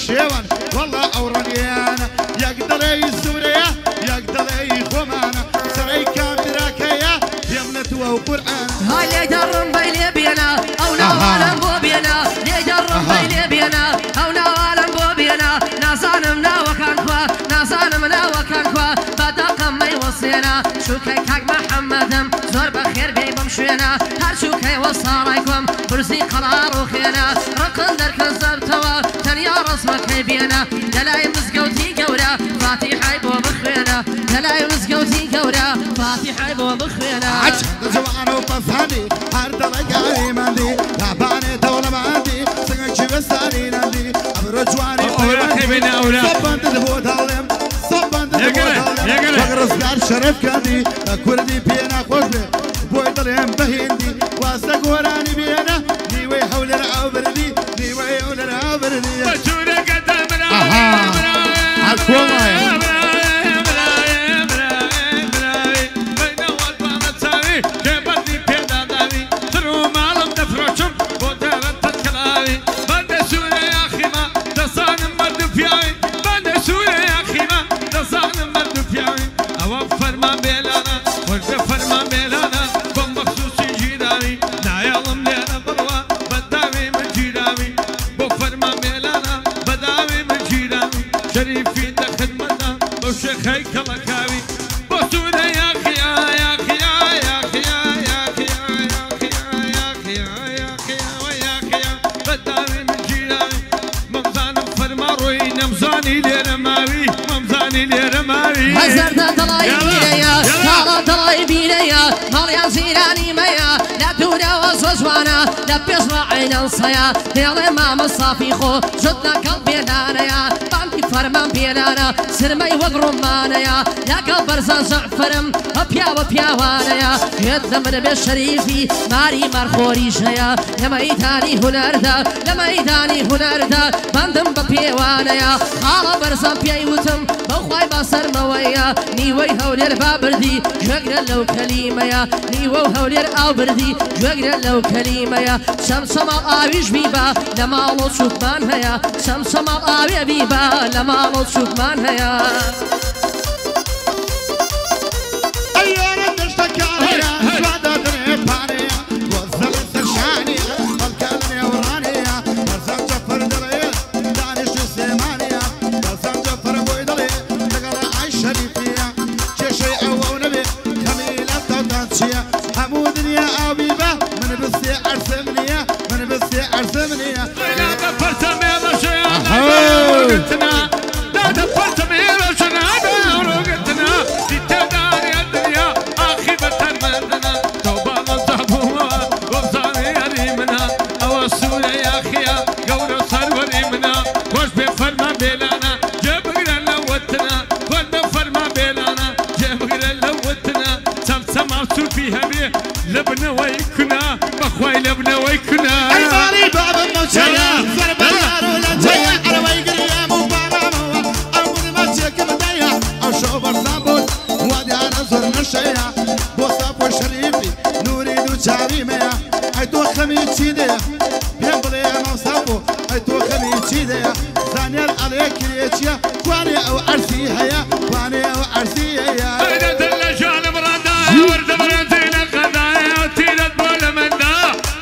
الشيوان والله أورانيانا يقدر يسوريا يقدر يخمانا سري كاميراكيا يمنت وقرآن هاي يجرم بيلي بينا أو نوالم بو بينا يجرم بيلي بينا أو نوالم بو بينا ناسانمنا وكانكوا ناسانمنا وكانكوا بداقم ما يوصينا شوكي كاك محمدم زور بخير بيبم شوينا هر شوكي وصارايكم برزي قرار وخينا رقم دركن زبتوا تنيا رسمك بينا دلاي مزقوتي قورا فاتحة بو بخينا دلاي مزقوتي قورا فاتحة بو بخينا عجب زوانو بفهدي هرد رجالي مندي لاباني دولة مندي سنجي بساري نندي أبرجواني بينا صبنت دبوت هالم صبنت دبوت هالم فقر صغار شرف كندي كردي بينا خوش بي بوي ضلهم بهندي واسق وراني بينا نيوي حول العبردي نيوي حول العبردي بجونا قدامنا عكوما صيا يلا ما مصافي خو جدنا قلبي دانيا بانتي فرمان بيلانا سرمي وقرمانيا يا قلب برزان زعفرم بيا وانيا يدمر بالشريفي ماري مرخوري شيا لما يداني هنردا لما يداني هنردا بندم ببيوانيا خالا برزان بيوتم بخواي بصر مويا نيوي هولير بابردي جوغر لو كليميا نيوي هولير آبردي جوغر لو كليميا شمس آویش بیبا لمالو شکمان هیا شمس آوی بیبا لمالو شکمان هیا ایارا دشتکاریا زوادا دنی پانیا وزل سرشانیا الکلنی ورانیا برزن جفر دلیا دانش سیمانیا برزن جفر بوی دلیا لقل عای شریفیا چشی او نبی کمیلا تاتانشیا همو دنیا آبیبا من بسی ارسمنیا من بسی ارسمنیا لا دفرت ميلا شيانا قلتنا لا دفرت ميلا شيانا قلتنا تتداري الدنيا اخي بتر مندنا توبا نصابوها وبزاني يريمنا اوسونا يا اخيا قولوا صروري منا وش بفرما بيلانا جبقنا لوتنا وش بفرما بيلانا جبقنا لوتنا سمسم فيها بيه لبنا ويكنا بخواي لبنا ويكنا اي مالي باب الموشية زربار ولا جاية عروي قرية مبارمة او مدمتك بداية او شوبر زنبول وادي انا زرنا الشيء بوصف وشريفي نريد جريمة ايتو خميتي دي بينبلي انا وصفو ايتو خميتي دي زانير عليك ريتيا واني او عرسي هيا واني او عرسي هيا ايدا دلجان برادا ورد برانتين الخدايا وتيلت بول من دا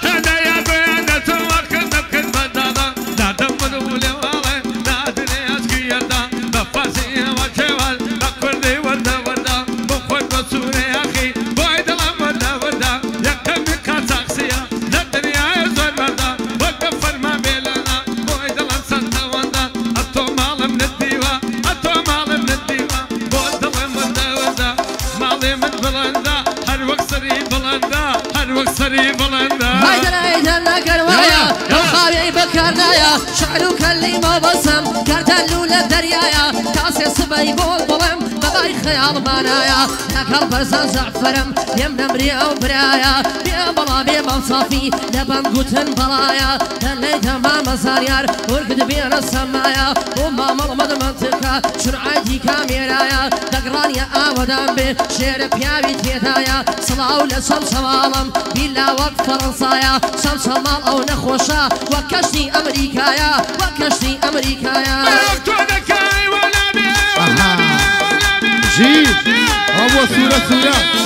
هدايا بيانا توكل نبكت بدادا دادم مدولي والي دادني اسكي يردا بفاسي وشوال بكردي وردا وردا بخوي بسوري اخي بويد الامردا وردا يكم كاتاكسيا للدنيا يزور وردا وقفر ما بيلنا بويد الامسنتا وردا اتو مال من الديوة اتو مال من الديوة بويد الامردا وردا مالي من بلندا هر وقت سري بلندا هر وقت سري بلندا هيدا نقروايا الخاوي بكرنايا شعلو كلمة بصم كرتلو للدريايا كاسي صبي بول بلم وای خیال مانایا لەگەڵ بەرزان زەعفەرم پێم نەمری ئەو برایە بێ بەڵا بێ بەڵسافی لە بەند گوتن بەڵایە دەلەی دەما مەزاریار ورگد بێنە سەمایە بۆ مامەڵمەد منتیقە شرعەتی کامێرایە دەگڕانیە ئاوەدان بێ شێرە پیاوی تێدایە سڵاو لە چەم چەواڵم بیلا وەک فەڕەنسایە چەم چەماڵ ئەو نەخۆشە وەک کەشتی ئەمریکایە وەک کەشتی ئەمریکایە جي هو سورة سورة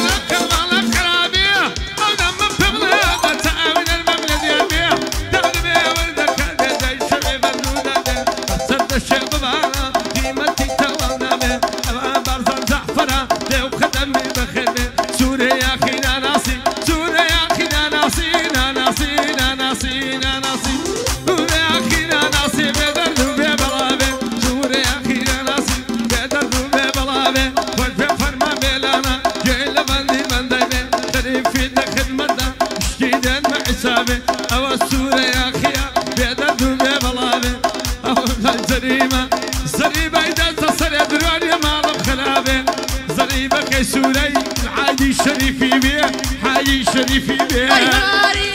شريفي بيه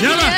يلا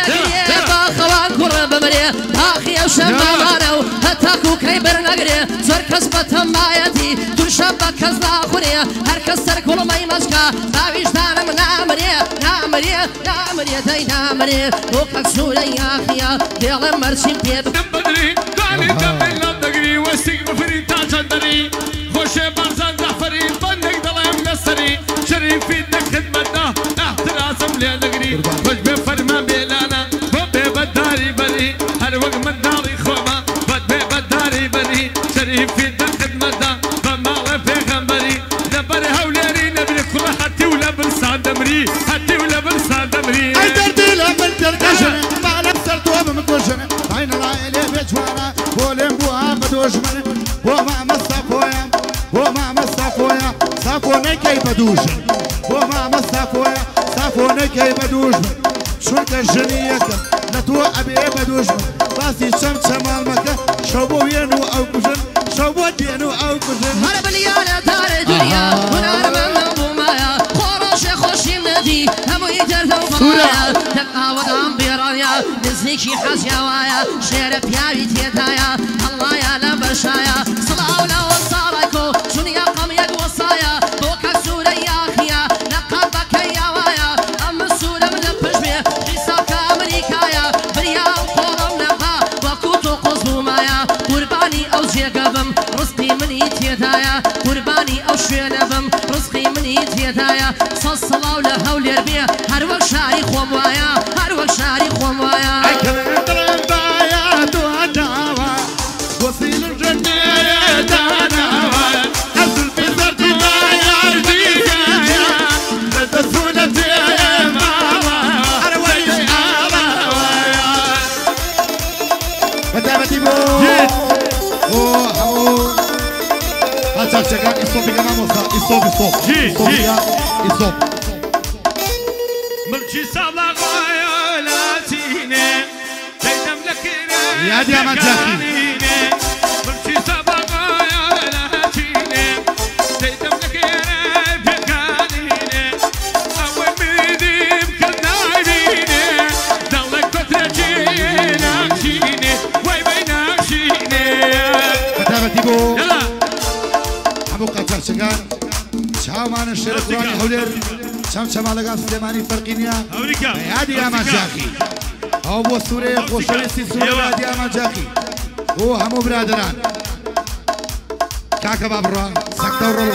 باخوان كره بمري باخي وشمامانو هتاكو كيبر نقري زر كسبة مايتي دول شبك كزنا خوري هركز سر كل ما يمشكا باويش دانم نامري نامري نامري داي نامري وقت سوري يا اخيا ديال مرشين بيب بدري قالي دمي لا تقري وسيق بفري تاجندري خوش برزان زعفري بندق ضلام نسري شريفي خدمتنا احتراسم لي نقري خوش بفرمان بيلانا بوبي بداري بني هر وقت من داري خوما بوبي بداري بني شريفي خدمتنا بمال في غنبري دبر هوليري نبري كل حتي ولا برسان دمري حتي ولا برسان دمري اي دردي لمن تركشن ما لبسرت ومكوشن عين العائلة بجوانا بولين بوها بدوشمن وما مصافويا وما مصافويا صافوني كي بدوشن وما مصافويا صافوني كي بدوشمن شركة جنيك نتوى أبي بدوشمن باسي شمس شمال مكة شوبو ينو أو كشن شوبو دينو أو كشن هرب ليانا دار دنيا ونار من بومايا خوروش خوشي ندي همو يدردو بمايا دقا ودام بيرانيا نزنيكي حزياوايا شير بياوي تيدايا الله يا لبشايا صلاو لو صاركو شنيا قميق وصايا بوكا سورة يا أخيا لقبك يا وايا أم السورة من البجمي حسابك أمريكايا بريال قولم نبا وكوتو قصدو مايا قرباني أو زيقبم رزقي مني تيدايا قرباني أو شوينبم رزقي مني تيدايا صلاو لهول يربيع هر وقت شاري خوم وايا هر وقت شاري خوم وايا وصيل الجنة داناوا أرسل في زرتي يا رجيكايا لتسولة يا ماما أروي أراوايا فتابتي بو أوه أوه هاتشاك شكاك إصوب يا ماموسا إصوب إصوب ملكي صلاة غايلاتيني تيدم لك يا دي أمان جاكي شكان شاو معنا الشرف راني حولير شام شمالقان سليماني فرقينيا هادي يا مجاكي او بو سوريا خوشويستي سوريا هادي يا مجاكي هو همو برادران كاكا بابرا سكتا ورلو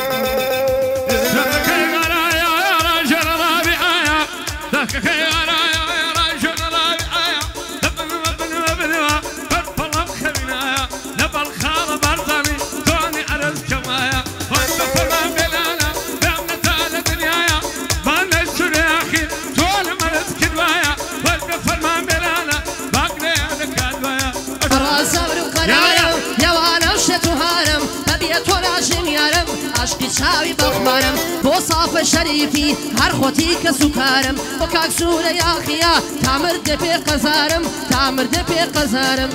عشقی چاوی بخمارم بو صاف شریفی هر خوتی که سکارم بو کاک سوره یاخیا تامرده پی قزارم تامرده پی قزارم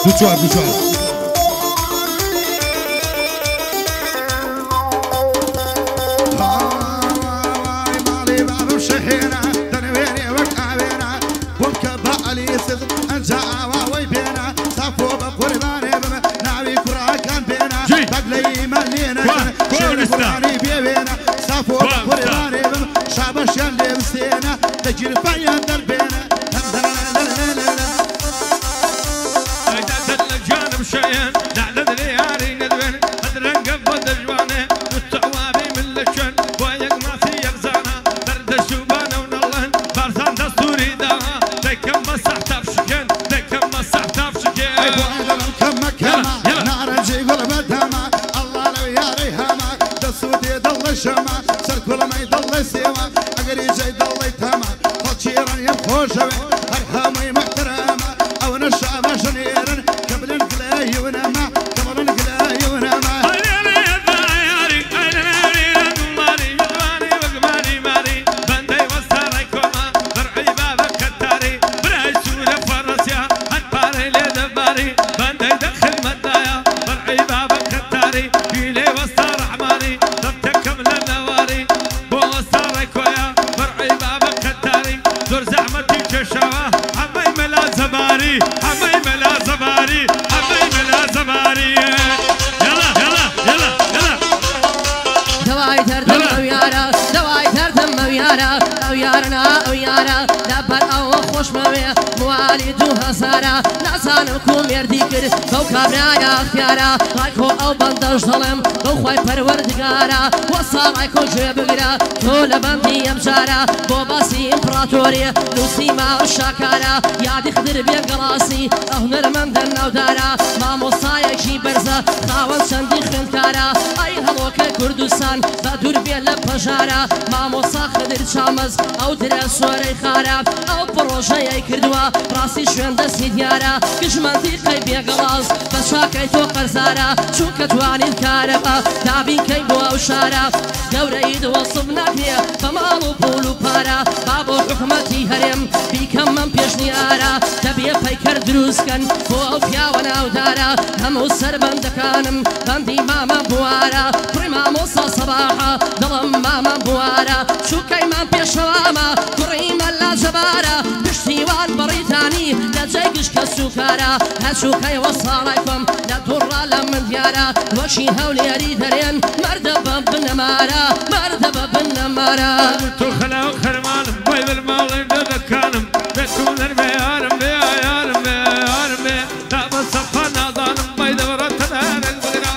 دوچوار بێ دڵی شەما سەر کوڵەمەی دڵی سێوە ئەگەری جێی دڵی تەما خەڵکی ڕەنیم خۆشەوێ هەر هەمووی محترەمە ئەوەنە شامە ژنێرن کە بلن گلایی ونەما کە بڵن گلایی ونەما نازانم کو مردی کرد بەو کابرایە اختیارە ڕایکۆ ئەو بەندەش دەڵێم بەو خوای پەروەردگارە وەسا ڕایکۆ گوێ بگرە تۆ لە بەندی ئەم جارە بۆ باسی ئیمپراتۆری نووسیما و شاکارە یادی خدر بێ گەڵاسی ئەو هونەرمەندە ناودارە مامۆستایەکی بەرزە خاوەن چەندی خوێندکارە ئەی هەڵۆکە کوردستان بە دوور بێ لە پەژارە مامۆستا خدر چامەز ئەو درە سۆرەی خارە ئەو پڕۆژەیەی کردووە ڕاستی شوێن دەستی دیارە گژمەندیقەی بێگەڵاز بە چاکەی تۆ قەرزارە چونکە توانین کارە بە دابینکەی بۆ ئەو شارە گەورەی دوەسب ناکرێ بە ماڵ و پوڵ و پارە با بۆ حکومەتی هەرێم بیکەم من پێشنیارە دەبێ پەیکەر دروستکەن بۆ ئەو پیاوە ناودارە هەموو سەربەندەکانم بەندی مامە بوارە کوڕی مامۆستا سەباحە دڵم مامە بوارە چووکەیمان پێشەوامە کوڕی مەلا جەبارە پشتیوان بەڕیتانی لە جێی گشکە سوکارە هەچووکەی وەساڵای کۆم لە تووڕا لە من دیارە وەشی هەولێری دەرێن مەردە بە بنەمارە مەردە بە بنەمارە تۆ خەلاو خەرمانم وای بەرماڵێ دەدەکانم بێتون هەرمێ یارم بێ یارم بێ یارم بێ تا بە سەفا نازانم وای دەبڕەتە دارێک بگرا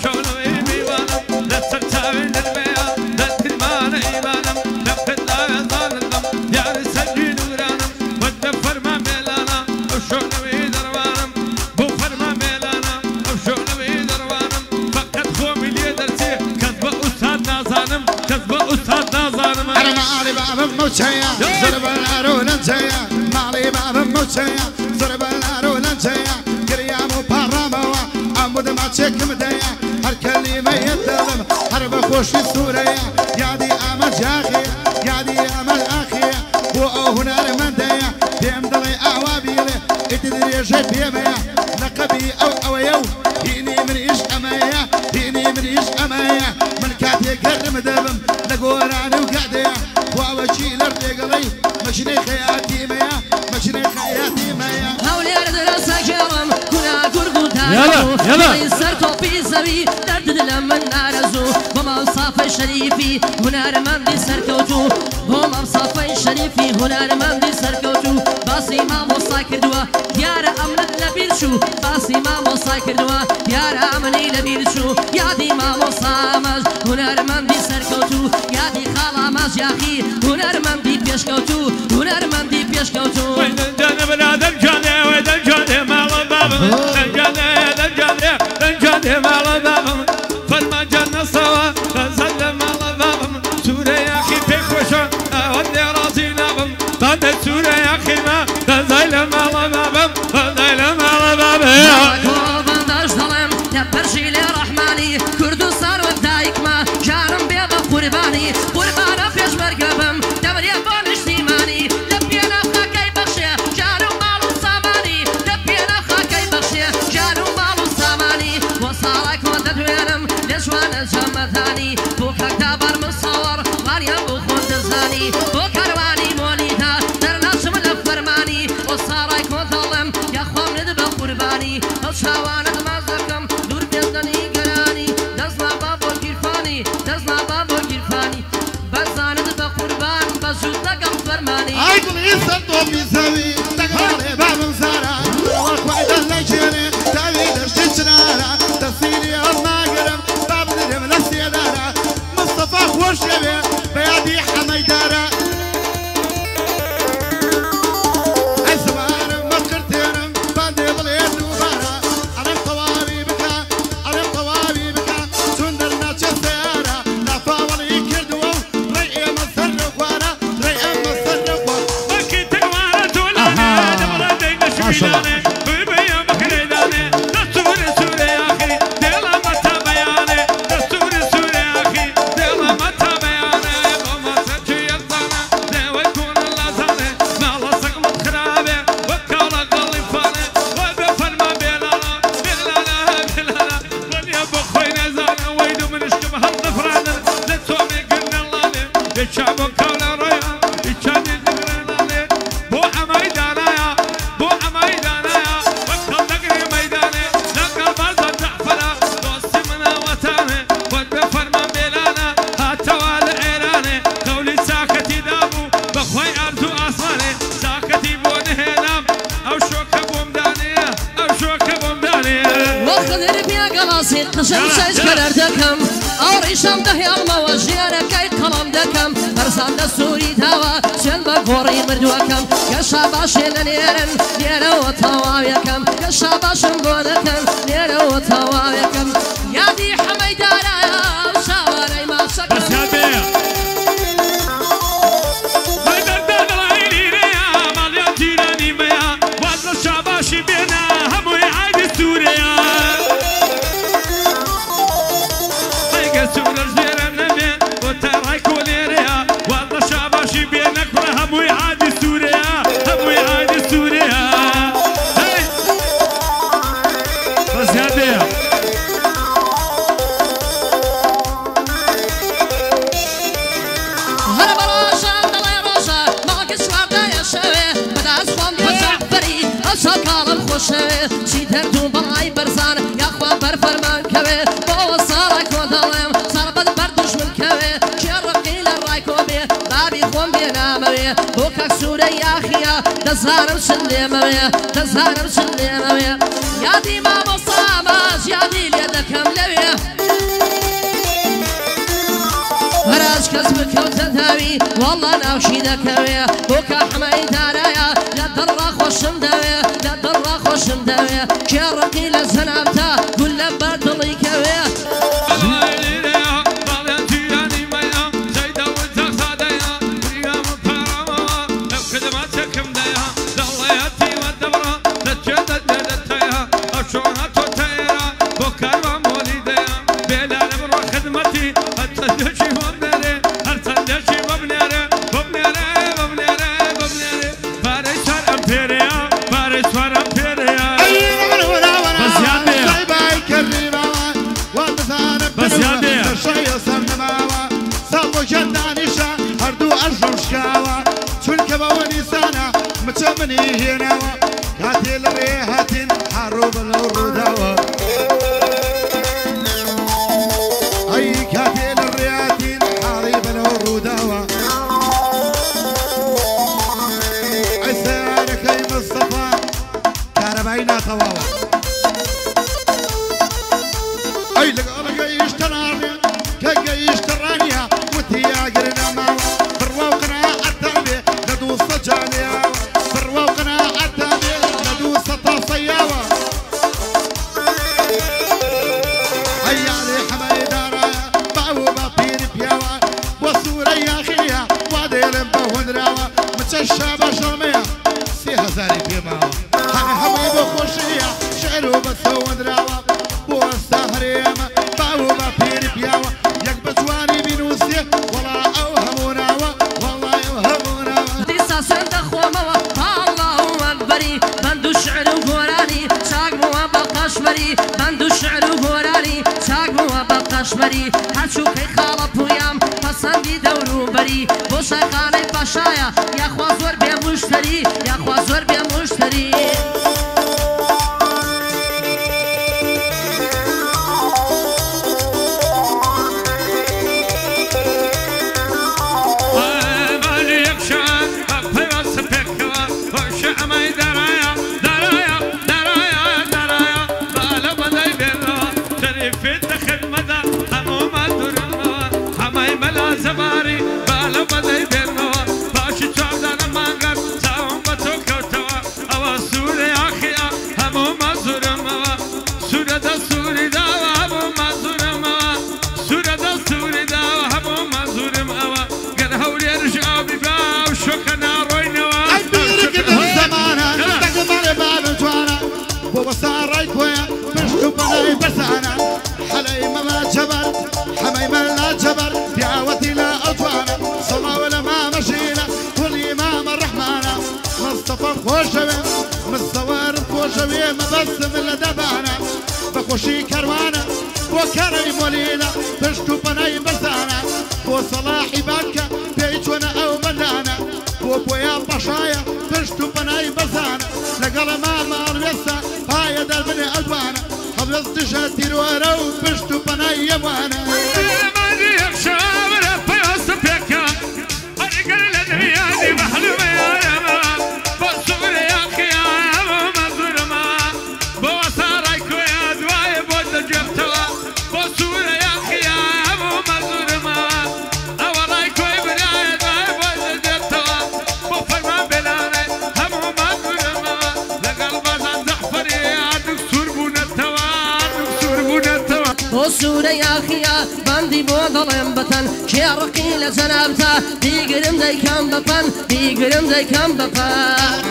شەونەوەی میوانم لە سەر چاوێ دەربێە دەترمانە ئیمانم لە پێداوێ زانندم یاری سەرگی نورانم وەدە فەرما مێلانە ئەو شەونەوەی دەڕوانم بۆ فەرما مێلانە ئەو شەونەوەی دەڕوانم فەقەت خۆمی لێ دەرچێ کەس بە ئوستاد نازانم کەس بە ئوستاد نازانم ماڵی بابم موچەیە زربەلار و لەنجەیە ماڵی بابم موچەیە زربەلار و لەنجەیە گریام و پاڕامەوە ئەمودما چێکم دەیە هەر کەلیمەیە دەڵم هەر بە خۆشی سوورەیە یادی ئەمە جاخیە یادی ئەمە ئاخیە بۆ ئەو هونەرمەندەیە پێم دڵێ ئاوا بیڵێ ئیت درێژە پێمەیە لەقەبی ئەوەیە و هینی منیش ئەمەیە هینی منیش ئەمەیە من کاتێک گەرم دەبم لە گۆرانە و گادەیە واوەچی لەر دێگەڵی مەشنەی خەیاتیمەیە مەشنەی خەیاتیمەیە هەولێر دەرەسە گێڵم کونا کورد و دارەزوو سەر تۆپی زەوی دەرد لە من نارەزوو بۆ مامسافەی شەریفی هونەرمەندی سەرکەوتوو بۆ مامسافەی شەریفی هونەرمەندی سەرکەوتوو باسی مامۆستا کردووە دیارە ئەمنت لەبیر چوو باسی مامۆستا کردووە دیارە ئەمنی لەبیر چوو یادی مامۆستامەش هونەرمەندی سەرکەوتوو یادی خاڵامەش یاخی هونەرمەندی پێشکەوتوو هونەرمەندی پێشکەوتوو دەنجانە بەرادەم جانێ وێ دەنجانێ ماڵە بابم دەنجانێ دەنجانێ دەنجانێ ماڵە بابم فەرمانجان نەسەوە دەزەن لە ماڵە بابم سوورەیەکی پێی خۆشە ئەوەندێ ڕازی نابم دادە سوورەیەکیمە دەزای لە ماڵە بابم دەزای لە ماڵە بابم بەندەش دەڵێم کە پەرشی لێ ڕەحمانی کوردستان وەک دایکمە جارم بێ بە قوربانی قوربانە پێشمەرگە بم دەبرێ بۆ نیشتیمانی لە پێنە خاکەی بەخشێ جار و ماڵ و سامانی لە پێنە خاکەی بەخشێ جار و ماڵ و سامانی بۆ ساڵێک بۆ دەدوێنم لێ جوانە جەمەدانی بۆ کەکتا بەر مسەوەڕ واریان بۆ خۆن دەزانی بۆ کاروانی مۆلیدا دەرناچم لە فەرمانی بۆ ساڵێک بۆ دەڵێم یاخوام لێت بە قوربانی ئەو چاوانت ماز دەکەم دوور پێزدەنی گەرانی دەستنا با بۆ گیرفانی دەستنا با بۆ گیرفانی بەزانت بە قوربان بە زوود دەگەم فەرمانی ئای دڵی سەر تۆپی زەوی دەگەڵێ بابم زارە وەخوای دەنەگێنێ تاوی دەشتی چنارە دەسیری هەڵناگەرم با بدرێم لە سێدارە مستەفا خۆشەوێ بە یادی حەمەیدارە ئەی زمانم مەقرتێنم باندێ بڵێ دووبارە ئەرێم تەواوی بکە ئەرێم تەواوی بکە چون دەرناچێ سیارە لا يشابو كولا ريا يشان الدرنا بو ميدانايا بو ميدانايا وقت دقري ميداني نقل برد زعفرا دوستي منا وطاني ود فرمان بيلانا هاتوال عيراني قولي ساكتي دابو بخوي أرضو أصالي ساكتي بونهنام أو شوك بومداني أو شوك بومداني وخذ بيا قلاصي قشم سيج كرر دكم أو ريشم دهي المواجير كي قلم دكم برسان دستوري دوا شن بقوري مردوكم كشاباش لنيرن نيرو وطواويكم كشاباش بونكم نيرو وطواويكم يا دي حميدانا وشاوري ما شكم بس يا بيا هيدا العيني ريا ماليا جيراني ميا وادل الشاباشي بينا همو يعيد سوريا هيدا سورة جيران نبي وتراي كوليريا وادل الشاباشي بينا كره همو يعيد سوريا همو يعيد سوريا هاي بس يا بيا شكال الخوشوي شيدك دوباي برزان يا اخوان برفرمان كوي بو صارك ودلم صربت بردش من كوي شرقي للرايكو بي بابي خوم بيناموي بوكاك سوري يا اخيا تزهرم سليموي تزهرم سليموي يا دي ماما صاماش يا دي ليدكم لوي وراج كسبك وتداوي والله ناوشي دكوي بوكا حميدانايا لا درا خوشم داوي لا درا خوشم داوي شرقي لزنامتا كل بدلي كوي مني هنا هاتي الريحة حروب الرداوة أي هاتي الريحة حروب الرداوة عسانك أي مصطفى كهربائنا خواوة أي لقى يشتراني كي يشترانيها وتيا قرنا ماما برواقنا التربية ندوس جانيها وقنا عتابي ندوس صياوة هيالي حميدارا باوبا بير بياوة وصورة يا خيا واديلم بهندراوة متشابة شرمية سيها زاري بيماوة هاي حبيب خوشية شعرو بس هندراوة بوستهريم باوبا بير بياوة يك بجواني بنوسي ولا اوهموناوة والله اوهموناوة دي ساسن دخوماوة بندو شعر وغوراني ساق موابا قشمري بندو شعر وغوراني ساق موابا قشمري هرشو كي خالب ويام پسندي دورو بري بو شيخاني باشايا يا خوا زور بي مشتري يا خوا زور بي مشتري زماري بالا بدي بيرنوا باشي تعبنا مانغر ساهم بتوكو توا أوا سوري أخيا همو مزور موا سورة دا سوري داوا همو مزور موا سورة دا سوري داوا همو مزور موا قد هولي رجع بباو شوكنا روينوا أكبرك بالزمانة تقبل بالجوانا وبصار رايكويا بشتو بناي بسانا حلي ما جبل حمي ما جبل دعوتي لا بس شاتي ورا وبشتو بنايا وانا ما دي يخشى بيوس بيكا أرجع لدنيا محلومة يا ما بصور يا خيام مظلمة بوصارك يا دواي بود جبتوا بصور يا خيام مظلمة أوراك وبناي دواي بود جبتوا بفرمان بلاني هم مظلمة لقلب زعفري عدك سربون التوا سربون التوا بصور يا خيا باندي بوضلم بطن شيرقي لزنابتا بيقرم زي كم بطن بيقرم زي كم بطن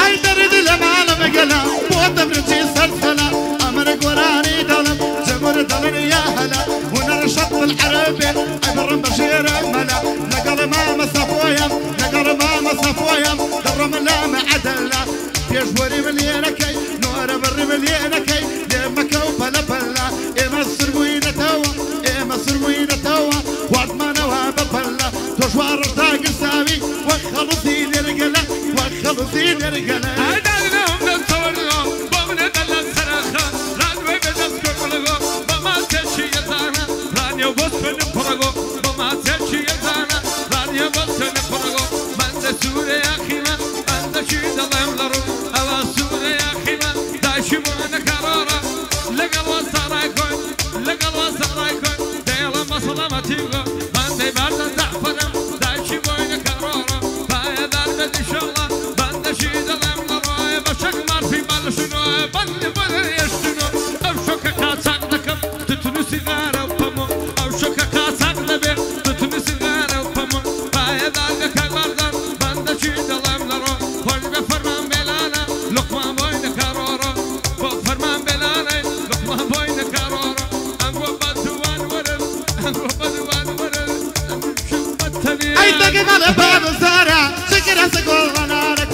اي درد لما مقلا بوضم رجي سلسلة امرك وراني دلم جمر دلن يا هلا ونرشط الحربي ابرم بشير ملا نقل ما مصفويم نقل ما مصفويم درم لا معدلا بيجوري مليانكي نور بري مليانكي لما كوبلا بلا اما سربوين توا اما سربوين توا وعدمانا واببلا تشوار ارتاق الساوي وخلصي لرقلا وخلصي لرقلا هذا اليوم نتصورهم بمن دل الصراخة رانوي بدس كلغو بما تشي يزانا رانيو بوسن فرغو بما تشي يزانا رانيو بوسن فرغو من سورة يا خيما من شي دلهم لرو أوا سورة يا خيما داشي من كرارة لقل وصرايكون لقل وصرايكون ديلا مصلمة تيغو من دي برد زعفرم داشي من كرارة فايا دارد إن شاء الله شي دلم لروي بشك مار في بال شنو بند بدر يشتنو او شوكا كاساق دكم تتنو سيغارة وبمو او شوكا كاساق دبير تتنو سيغارة وبمو بايا دالك كاردان بند شي دلم لروي خوش بفرمان بلانا لقما بوين كارورو بفرمان بلانا لقما بوين كارورو انقو بدوان ورد انقو بدوان ورد انقو بطني اي دقيق على باب الزارع سكر سقول غنارك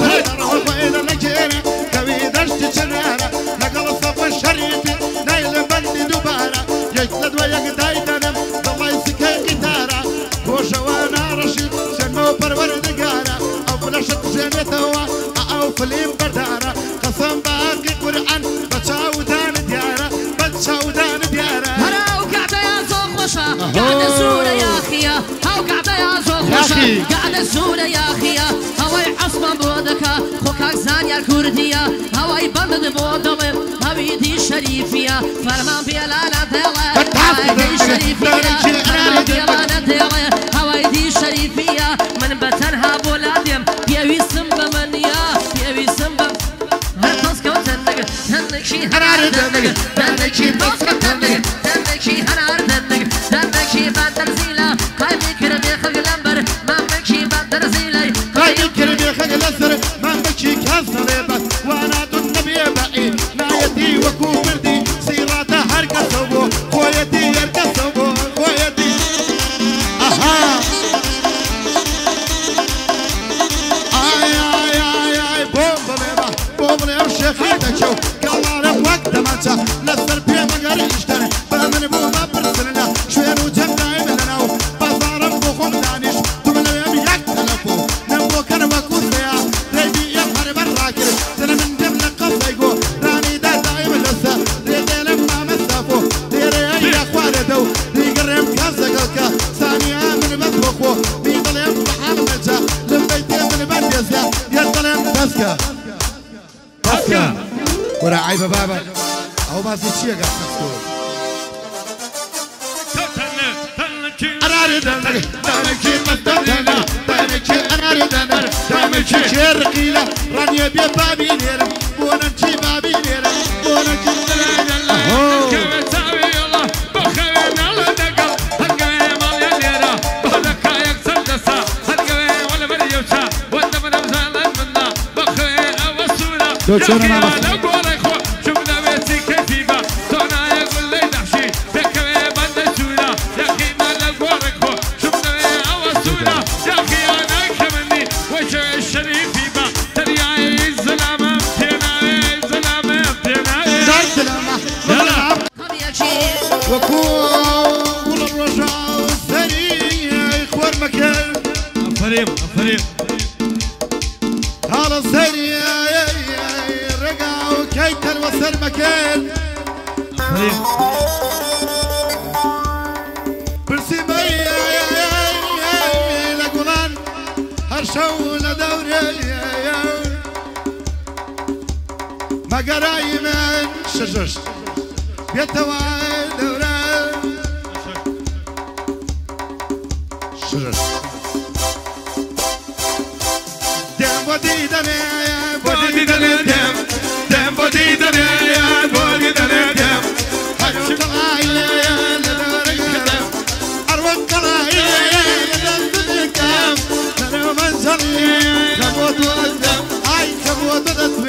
وين نجينا كويدشت شنارة نقل الصف الشريف نايل بندي دوبارة يجلد ويقداي دنم ضل يسكي قتارة وشوانا رشيد شنو برور دقارة او فلشت جنتوا او فليم بردارة قسم باقي قرآن بتشاودان ديارة بتشاودان ديارة هراو قاعدة يا زوق وشا قاعدة الزورة يا أخيا هاو قاعدة يا زوق وشا قاعدة الزورة يا أخيا هواي عصمة بودكا خوكاك زانيا الكردية هواي بند بودلم هويدي شريفية فرمان بيلانا ديلا هوايدي شريفية فرمان بيلانا ديلا هوايدي شريفية من بتنها بولاديم بيوي سمبا منيا بيوي سمبا هرطسكو تنك تنك شي هنار دنك تنك شي طسكو تنك تنك شي هنار دنك تنك شي بندر زيلا قايمي كرمي خلق لمبر مامك شي بندر زيلا قايمي كرمي خلق لسر مامك شي كاسر بس وانا دون نبي بعيد نايتي وكو بردي سيراته هرقصو خويتي يرقصو خويتي اها اي اي اي اي بوبلي وشيخي تشوف قلنا وقت ما تشاف نسر بيه مقاري اشتري فمن بوما برسلنا شوين وجمنا يملنا بصارم بوخم دانيش تمنا يم يكتلفو نمو كان وكو سيا ريبي يمهر براكر سنة من جمنا قصيقو راني دا دايم لسا ريدي لما مسافو ريري يا خواردو ريقرم كاسقلكا ثانية من بطبخو بيضلم بحامجا لمبيتي من بنديسيا يضلم بسكا بسكا ورا عيبة بابا أو ما في شيء قاعد تقول أنا أريد أنك تانكي مستمتنا تانكي أنا أريد أنك تانكي شرقيلة رانيا بيبابي نيرم بوننكي بابي نيرم بوننكي الله كمتاوي الله بخيرنا الله دقل هالقوي مالي الليرة بهلكا يكسر دسا هالقوي ولا مريوشا والدم نمزال منا بخير أوسونا يا لو قولي خو شوفنا بيتي كيفيبا تونا يقول لي نحشي بكوي بند سونا يا أخي ما لو قولي خو شوفنا بيتي أوسونا يا أخي أنا كمني وجه الشريفيبا تريعي الزلامة تناوي الزلامة تناوي وكل الرجاء السريع إخوان مكان أفريم هذا السريع رقع كيتر وسر مكان برسي مي لقلان هرشون دوري ما قراي من شجرش بيتوان دوران شجرش دم ودي دني ودي دني دم دم ودي دني ودي دني دم هرشون قلاي لدوري أروق قلاي لدوري ترى منزلي كبوت ودم أي كبوت ودم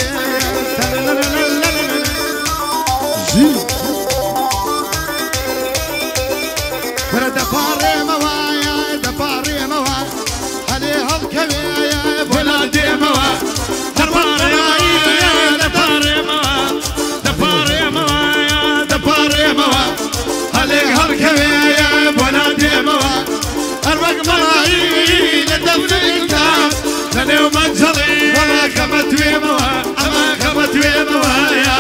دفاري موايا دفاري موايا عليها الكبية بلادي موايا دفاري موايا دفاري موايا دفاري موايا دفاري موايا عليها الكبية بلادي موايا أروق ملايين لدفنك لني ومنزلي ولا كمتوي موايا أما كمتوي موايا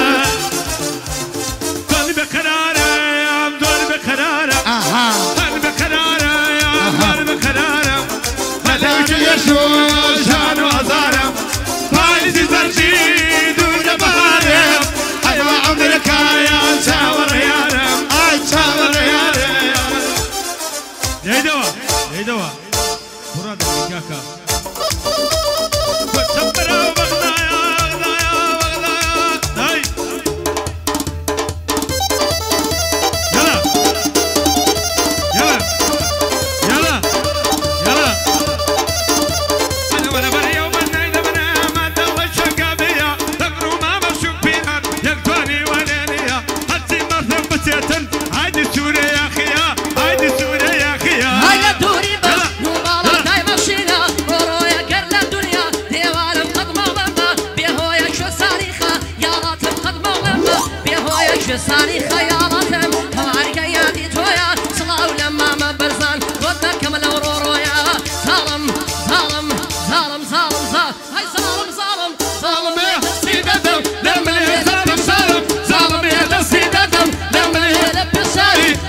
قلبي قرارة يا قلبي قرارة يشوش شان وزارم فايزي زرشي دون بارم أيوة عمرك يا شاور يارم أي شاور يارم يدوا يدوا براد الكاكا تبرا وغدايا غدايا وغدايا داي يلا يلا يلا يلا عادي سوريا يا خيا عادي سوريا يا خيا هيا دوري بس مبارك داي مشينا ورويا كرنا الدنيا ديوان قد مغلمة بيهويا شو صاريخة يا راتم قد مغلمة بيهويا شو صاريخة يا راتم هوارك يا دي تويا صلاو لما ما برزان ودنا كمل ورويا ظالم ظالم ظالم ظالم ظالم هاي ظالم ظالم ظالم يا دسي دم لما ظالم ظالم ظالم يا دسي دم لما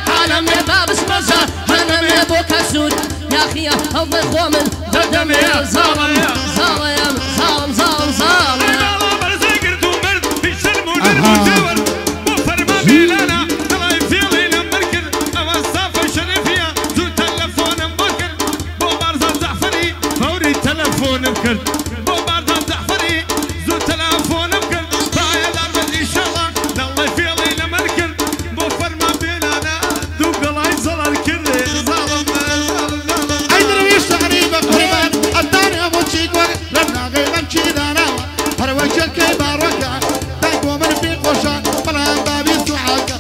عالم بابس مزا هنم يبوك السود يا خيا الله خومن دم يا ظالم ظالم ظالم ظالم ظالم الله برزقر دومرد في سلمون المتور وفرما بيلانا طلعي في ليلة مركر أوصافة شريفية زو تلفون مبكر بو بارزان زعفري فوري تلفون مكر بو بارزان زعفري زو تلفون مكر بايا الأرض إن شاء الله الله في ليلة مركر بو فرما بيلانا دوب قلاي زلال كري ظالم ظالم ظالم أيضا يشتغري بقربان الدار أبو تشيكور لنا غيبان شيدانا هروجل كي باروكا تاكو من في قوشا بلا بابي سوعاكا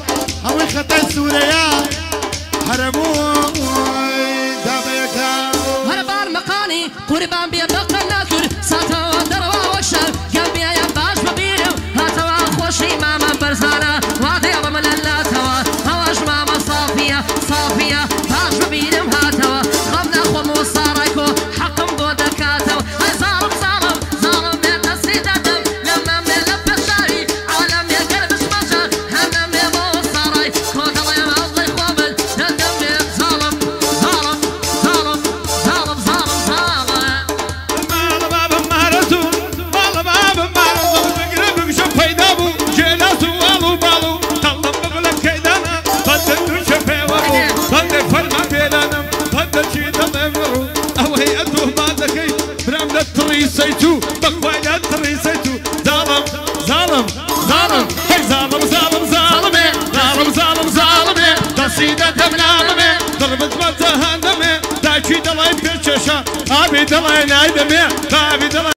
هوي خطي سوريا هربوي دابيكا هربان مقاني قربان بيبقى الناكر ساتا ودروا وشال قلبي يا باش ببيرو هاتوا خوشي ماما برزانا واضي من اللاتوا هواش ماما صافية صافية باش ببيرو هاتوا خمنا خو موصاريكو حقم بودكاتو هاي ظالم ظالم ظالم يا نسي دم لما ملبس داري عالم يا قلب سمجة همم يا موصاري كود الله يا الله يخومل دم يا ظالم ظالم ظالم ظالم ظالم ظالم مال باب مهرتو مال باب مهرتو بقرب شوف فيدابو جيلاتو والو بالو طلب بقلك كيدانا بدل شفي وابو بدل فرما بيلانم بدل شي تضمرو او هيئته مالكي برام التريسيتو بقوايا التريسيتو ظالم ظالم ظالم هي ظالم ظالم ظالم ظالم ظالم ظالم تصيد دم العالم ضربت مزه هندمه دايشي دلاي بيرششا ابي دلاي نايدمه ابي دلاي